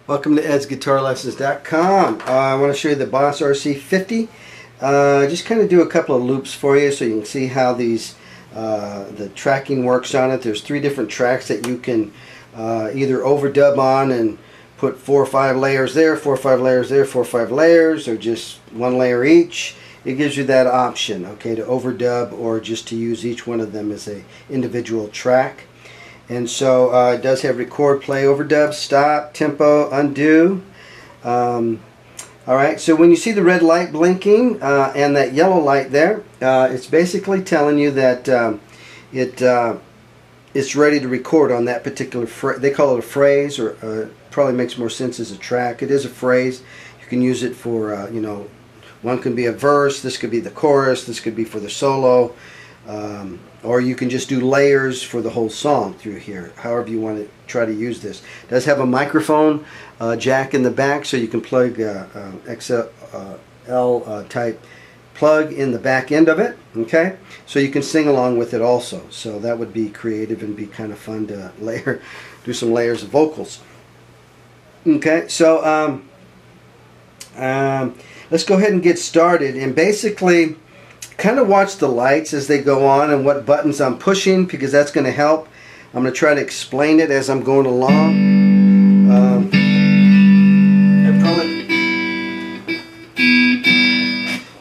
Welcome to edsguitarlessons.com. I want to show you the Boss RC50. Just kind of do a couple of loops for you so you can see how these the tracking works on it. There's 3 different tracks that you can either overdub on and put 4 or 5 layers there, 4 or 5 layers there, 4 or 5 layers, or just 1 layer each. It gives you that option, okay, to overdub or just to use each one of them as a individual track. And so it does have record, play, overdub, stop, tempo, undo. Alright, so when you see the red light blinking and that yellow light there, it's basically telling you that it's ready to record on that particular phrase. They call it a phrase, or probably makes more sense as a track. It is a phrase. You can use it for, you know, one can be a verse, this could be the chorus, this could be for the solo. Or you can just do layers for the whole song through here, however you want to try to use this. It does have a microphone jack in the back, so you can plug XL type plug in the back end of it, okay? So you can sing along with it also. So that would be creative and be kind of fun to do some layers of vocals. Okay, so let's go ahead and get started. And basically, kind of watch the lights as they go on and what buttons I'm pushing, because that's going to help. I'm going to try to explain it as I'm going along. I probably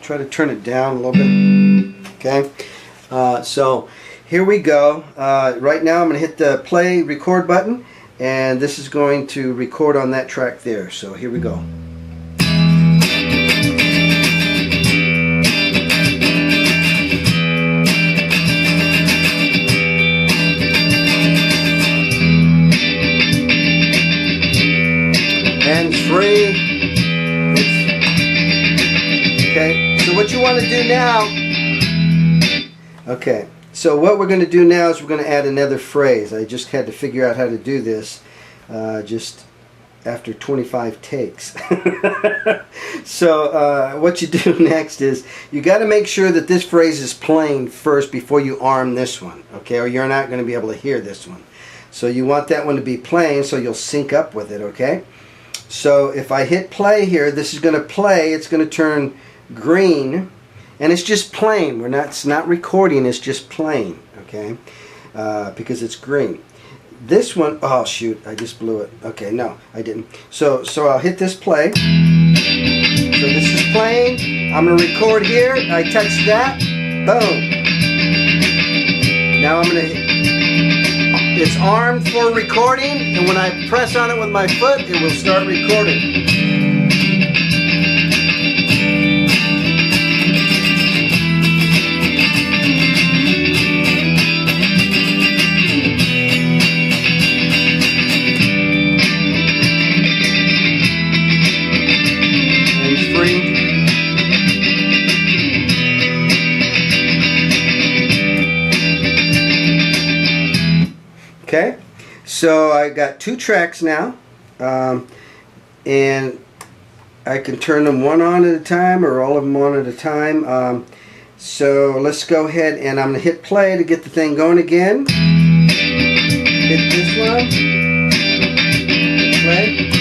try to turn it down a little bit. Okay, so here we go. Right now I'm going to hit the play record button, and this is going to record on that track there. So here we go. Free. Okay, so what you want to do now, okay, so what we're going to do now is we're going to add another phrase. I just had to figure out how to do this just after 25 takes. So what you do next is you got to make sure that this phrase is playing first before you arm this one, okay, or you're not going to be able to hear this one. So you want that one to be playing so you'll sync up with it, okay? So if I hit play here, this is going to play. It's going to turn green, and it's just playing. It's not recording. It's just playing, okay? Because it's green. This one, oh shoot, I just blew it. Okay, no, I didn't. So I'll hit this play. So this is playing. I'm going to record here. I touch that. Boom. Now I'm going to hit. It's armed for recording, and when I press on it with my foot, it will start recording. Hands free. Okay, so I got 2 tracks now, and I can turn them one on at a time or all of them on at a time. So let's go ahead, and I'm going to hit play to get the thing going again. Hit this one, hit play.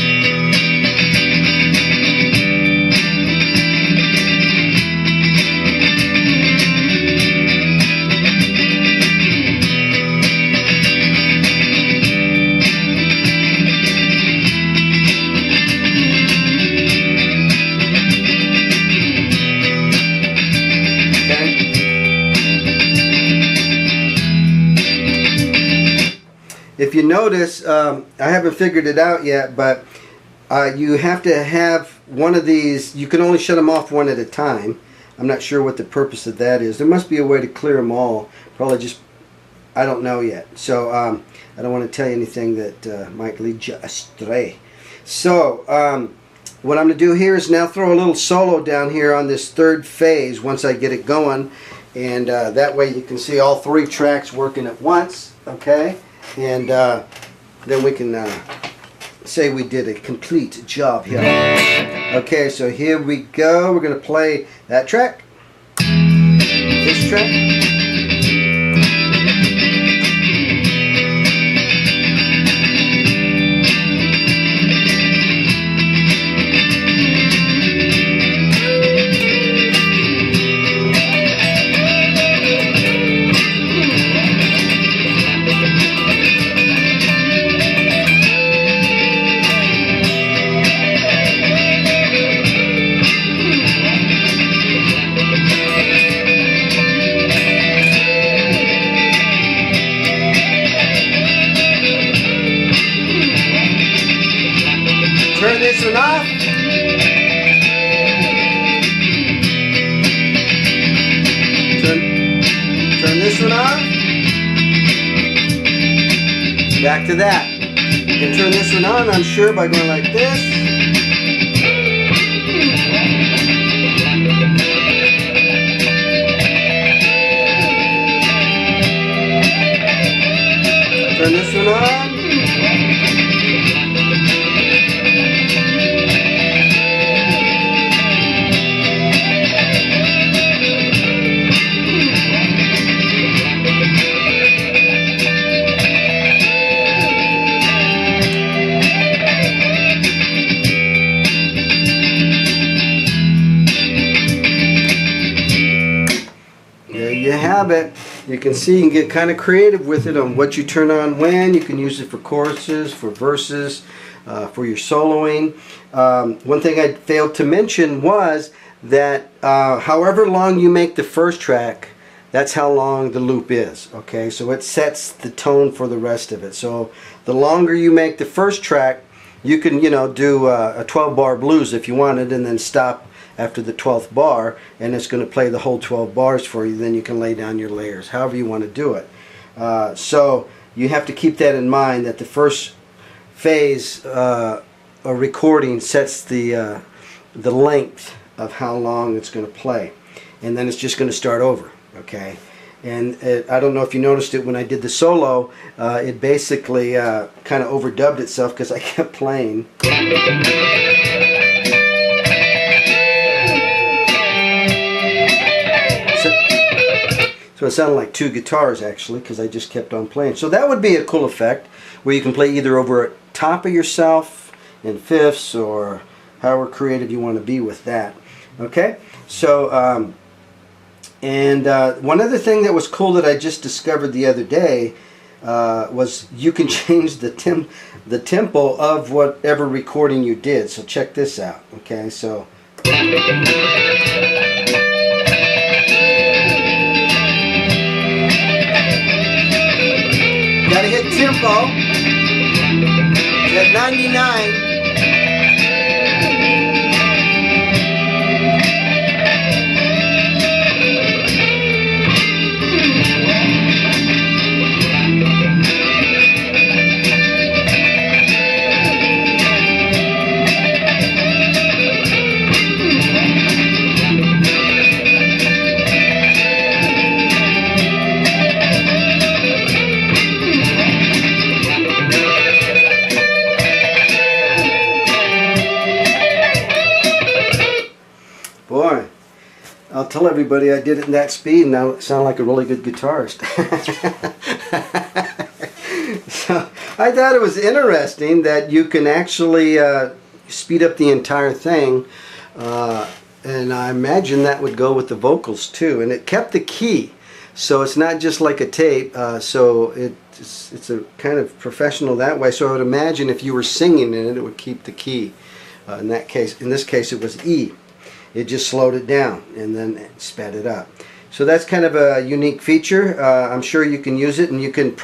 If you notice, I haven't figured it out yet, but you have to have one of these. You can only shut them off one at a time. I'm not sure what the purpose of that is. There must be a way to clear them all. Probably just, I don't know yet. So I don't want to tell you anything that might lead you astray. So what I'm going to do here is now throw a little solo down here on this 3rd phase once I get it going. And that way you can see all 3 tracks working at once, okay? And then we can say we did a complete job here. Okay, so here we go. We're going to play that track, this track, Turn this one off. Turn this one off. Back to that. You can turn this one on, I'm sure, by going like this. Turn this one on. There you have it. You can see you can get kind of creative with it on what you turn on when. You can use it for choruses, for verses, for your soloing. One thing I failed to mention was that however long you make the first track, that's how long the loop is. Okay, so it sets the tone for the rest of it. So the longer you make the first track, you can, you know, do a 12-bar blues if you wanted, and then stop after the 12th bar, and it's going to play the whole 12 bars for you. Then you can lay down your layers however you want to do it. So you have to keep that in mind, that the first phase of recording sets the length of how long it's going to play, and then it's just going to start over. Okay, and I don't know if you noticed it when I did the solo, it basically kind of overdubbed itself because I kept playing. So it sounded like two guitars actually, because I just kept on playing. So that would be a cool effect, where you can play either over top of yourself in fifths, or however creative you want to be with that. Okay, so one other thing that was cool that I just discovered the other day was you can change the tempo of whatever recording you did. So check this out. Okay, so. Gotta hit tempo. It's at 99. Boy, I'll tell everybody I did it in that speed, and I sound like a really good guitarist. So I thought it was interesting that you can actually speed up the entire thing, and I imagine that would go with the vocals too. And it kept the key, so it's not just like a tape. So it's a kind of professional that way. So I would imagine if you were singing in it, it would keep the key. In this case, it was E. It just slowed it down and then it sped it up. So that's kind of a unique feature. I'm sure you can use it, and you can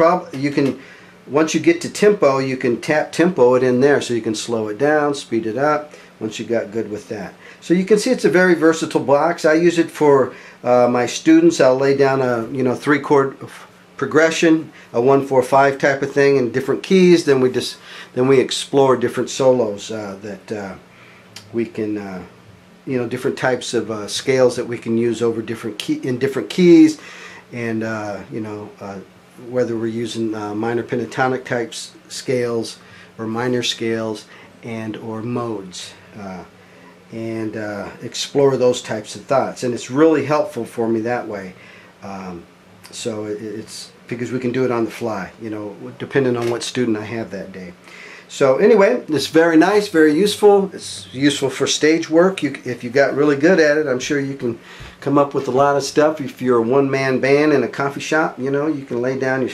once you get to tempo, you can tap tempo it in there, so you can slow it down, speed it up once you got good with that. So you can see it's a very versatile box. I use it for my students. I'll lay down a 3-chord progression, a 1-4-5 type of thing in different keys. Then we explore different solos that we can. Different types of scales that we can use over different keys, and whether we're using minor pentatonic types scales or minor scales and or modes, and explore those types of thoughts. And it's really helpful for me that way. So it's because we can do it on the fly, depending on what student I have that day. So anyway, it's very nice, very useful. It's useful for stage work. If you got really good at it, I'm sure you can come up with a lot of stuff. If you're a one-man band in a coffee shop, you can lay down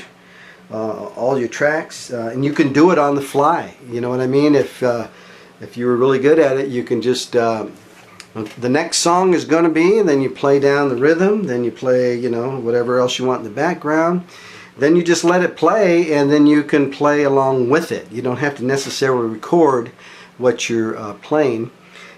all your tracks, and you can do it on the fly. You know what I mean? If you were really good at it, you can just the next song is going to be, and then you play down the rhythm, then you play whatever else you want in the background. Then you just let it play, and then you can play along with it. You don't have to necessarily record what you're playing.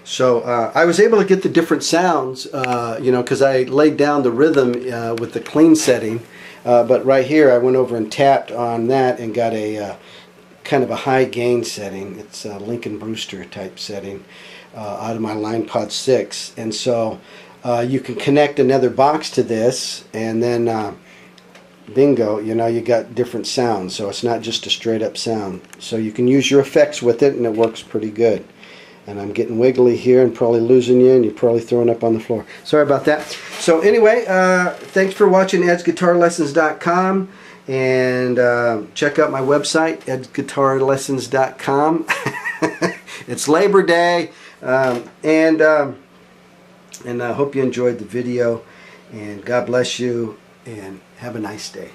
So I was able to get the different sounds, you know, because I laid down the rhythm with the clean setting. But right here I went over and tapped on that and got a kind of a high gain setting. It's a Lincoln Brewster type setting out of my Line Pod 6. And so you can connect another box to this, and then bingo, you know, you got different sounds. So it's not just a straight up sound. So you can use your effects with it, and it works pretty good. And I'm getting wiggly here and probably losing you, and you're probably throwing up on the floor. Sorry about that. So anyway, thanks for watching edsguitarlessons.com, and check out my website, edsguitarlessons.com. It's Labor Day, and I hope you enjoyed the video, and God bless you, and have a nice day.